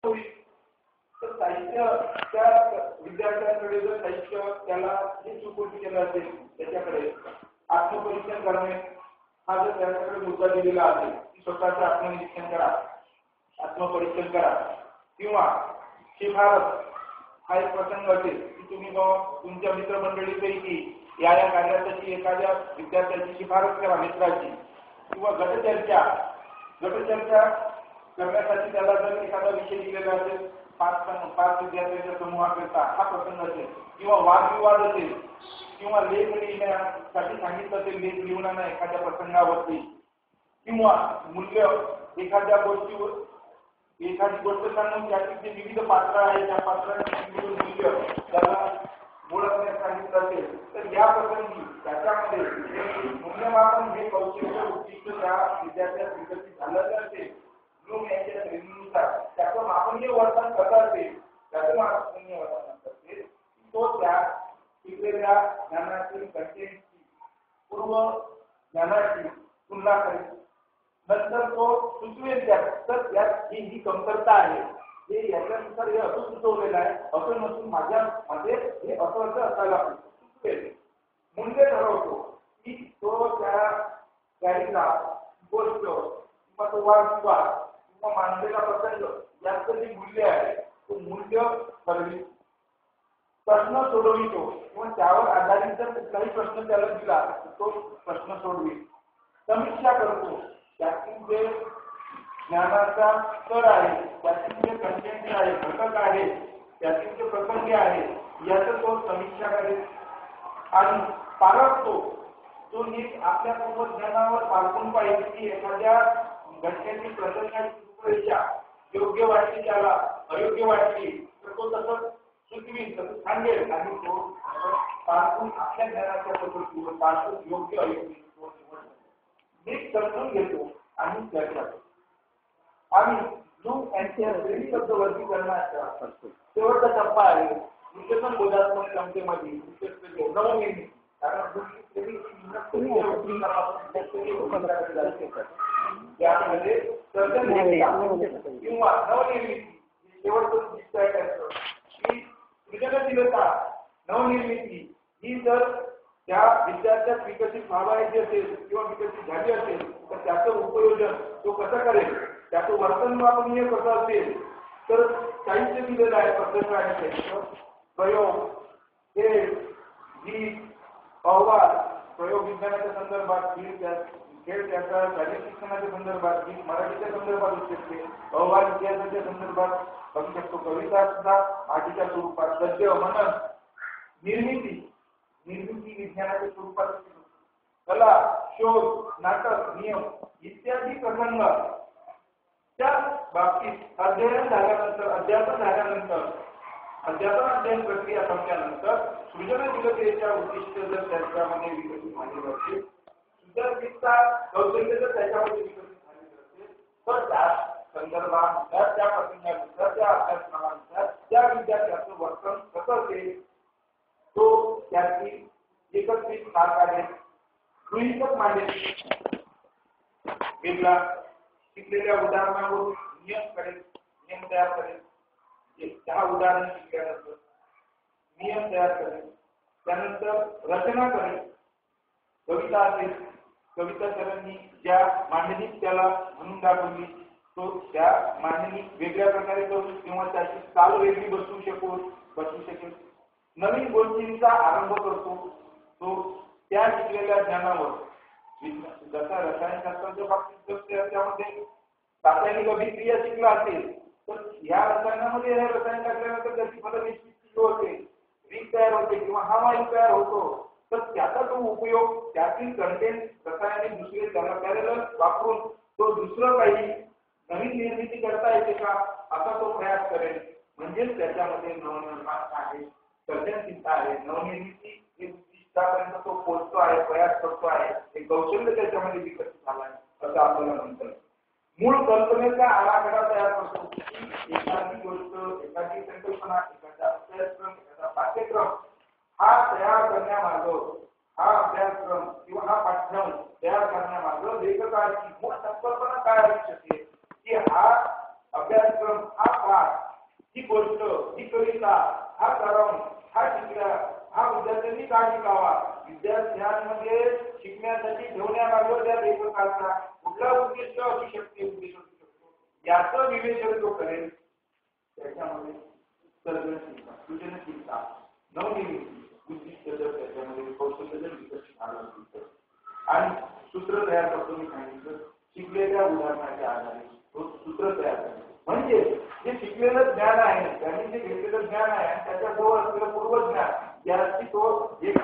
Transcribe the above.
होईल. तर साहित्य त्या विद्यार्थ्यांकडे जर साहित्य त्याला हे चुकून केलं असेल त्याच्याकडे आत्मपरीक्षण करणे हा जर त्याच्याकडे मुद्दा दिलेला असेल की स्वतःचं आत्मनिरीक्षण करा, आत्मपरीक्षण करा, किंवा शिफारस हा एक प्रसंग असेल की तुम्ही तुमच्या मित्रमंडळीपैकी या कार्यासाठी एखाद्या विद्यार्थ्याची शिफारस करा मित्राची, किंवा गटचर्चा करण्यासाठी त्याला जर एखादा विषय दिलेला असेल पाच विद्यार्थ्यांच्या समूहाकरता हा प्रसंग असेल, किंवा वादविवाद असेल, किंवा लेख लिहिण्यासाठी सांगितलं असेल लेख लिहून एखाद्या प्रसंगावरती, किंवा मूल्य एखाद्या गोष्टीवर एखादी गोष्ट सांगून त्यातील जे विविध पात्र आहेत त्या पात्रांची विविध मूल्य त्याला ओळखण्यास सांगितलं असेल तर या प्रसंगी त्याच्यामध्ये मूल्यमापन हे कौशल्य उद्दिष्ट त्या विद्यार्थ्यात विकसित झालेलं असेल. ब्लूम यांच्या श्रेणीनुसार त्याचं मापनीय वर्तन कसं असेल, त्याचं मापनीय वर्तन करते तो त्या शिकलेल्या ज्ञानातील कंटेंटची पूर्व ज्ञानाची तुलना करेल. नंतर तो सुचवेल तर त्यात ही कमतरता आहे, हे याच्यानुसार हे असं सुचवलेलं आहे, असं नसून माझ्यामध्ये हे असं असायला पाहिजे सुचवेल. मूल्य ठरवतो की तो त्या गाडीला गोष्ट किंवा तो वादविवाद किंवा मांडलेला प्रसंग याचं जे मूल्य आहे तो मूल्य ठरवितो. प्रश्न सोडवितो किंवा त्यावर आधारित जर कुठलाही प्रश्न त्याला दिला तो प्रश्न सोडवेल. समीक्षा करतो त्यातील जे ज्ञानाचा स्तर आहे, त्यातील जे कंटेंट आहे, घटक आहे, त्यातील जे प्रसंग आहे याचं तो समीक्षा करेल. आणि पारखतो तो नीट आपल्या पूर्वज्ञानावर पारखून पाहिजे की एखाद्या घटनेची प्रसंगाची रूपरेषा योग्य वाटली त्याला अयोग्य वाटली तर तो तसं सुचवील, तसं सांगेल आणि तो पारखून आपल्या ज्ञानाच्या पद्धतीवर पारखून योग्य अयोग्य नीट समजून घेतो आणि चर्चा करतो. आणि ब्लूम यांच्या श्रेणी शब्द वर्गीकरणाचा शेवटचा टप्पा आहे विशेषण बोधात्मक क्षमतेमध्ये नवनिर्मिती. कारण त्यामध्ये किंवा नवनिर्मिती शेवटचं दिसत आहे की सृजनशीलता नवनिर्मिती ही जर त्या विद्यार्थ्यात विकसित व्हावायची असेल किंवा विकसित झाली असेल तर त्याचं उपयोजन तो कसं करेल, त्याचं वर्तन मापनीय कसं असेल तर साहित्य दिलेलं आहे. प्रसंग आहे प्रयोग, गीत, अहवाल, प्रयोग विज्ञानाच्या संदर्भात खेळ त्याचा शारीरिक शिक्षणाच्या संदर्भात गीत मराठीच्या संदर्भात असू शकते, अहवाल इतिहासाच्या संदर्भात असू शकतो, कविता सुद्धा आठीच्या स्वरूपात, गद्य, मनन, निर्मिती विज्ञानाच्या स्वरूपात असू शकतो, कला, शोध, नाटक, नियम इत्यादी प्रसंग त्या बाबतीत अध्ययन अध्ययन प्रक्रिया संपल्यानंतर सृजनशीलतेच्या उद्दिष्ट जर त्याच्यामध्ये विकसित झालेले असेल, सृजनशीलता कौशल्य जर त्याच्यामध्ये विकसित झालेले असेल तर त्या संदर्भानुसार त्या प्रसंगानुसार त्या अभ्यासक्रमानुसार त्या विद्यार्थ्याचं वर्तन कसं असेल तो त्याची एकत्रित मार्गाने गृहीतक मांडले वेगळा शिकलेल्या उदाहरणावरून नियम तयार करेल. 10 उदाहरण शिकल्यानंतर नियम तयार करेल, त्यानंतर रचना करेल. कविता असेल, कविता सरांनी ज्या मांडणीत त्याला म्हणून दाखवली तो त्या मांडणी वेगळ्या प्रकारे करू किंवा त्याची चाल वेगळी बसू शकेल. नवीन गोष्टींचा आरंभ करतो तो त्या शिकलेल्या ज्ञानावर. जसा रसायनशास्त्राच्या बाबतीत त्यामध्ये रासायनिक अभिक्रिया शिकला असेल तर या रसायनामध्ये हे रसायन टाकल्यानंतर त्याची फलनिष्पत्ती होते, रीत तयार होते किंवा हा वायू तयार होतो तर त्याचा तो उपयोग त्यातील कंटेंट रसायनिक दुसरे त्याला पॅरलल वापरून तो दुसरं काही नवीन निर्मिती करता येते का असा तो प्रयास करेल. म्हणजेच त्याच्यामध्ये नवनिर्माण आहे, सर्जनशीलता आहे, नवनिर्मिती हे उद्दिष्टापर्यंत तो पोहोचतो आहे, प्रयास करतो आहे, हे कौशल्य त्याच्यामध्ये विकसित झालं आहे असं आपल्याला म्हणतात. मूळ कल्पनेचा आराखडा तयार करतो. एखादी गोष्ट, एखादी संकल्पना, एखादा अभ्यासक्रम, एखादा पाठ्यक्रम हा तयार करण्यामागं हा अभ्यासक्रम किंवा हा पाठ्यक्रम तयार करण्यामागं लेखकाची मूळ संकल्पना काय असू शकते की हा अभ्यासक्रम हा पाठ ही गोष्ट, ही कविता, हा सराव, हा शिकला, हा विद्यार्थ्यांनी का शिकावा, विद्यार्थ्यांमध्ये शिकण्यासाठी ठेवण्यामागं त्या लेखकाचा कुठला उद्देश असू शकते, उद्देश असू शकतो, याचं विवेचन तो करेल. त्याच्यामध्ये सर्जनशीलता, सृजनशीलता, नवनिर्मिती, उद्दिष्ट जर त्याच्यामध्ये कौशल्य जर विकसित झालं असेल तर, आणि सूत्र तयार करतो मी सांगितलं, शिकलेल्या उदाहरणाच्या आधारे तो सूत्र तयार करतो. म्हणजे जे शिकलेलं ज्ञान आहे, त्यांनी जे घेतलेलं ज्ञान आहे आणि त्याच्याजवळ असलेलं पूर्वज्ञान याची तो एक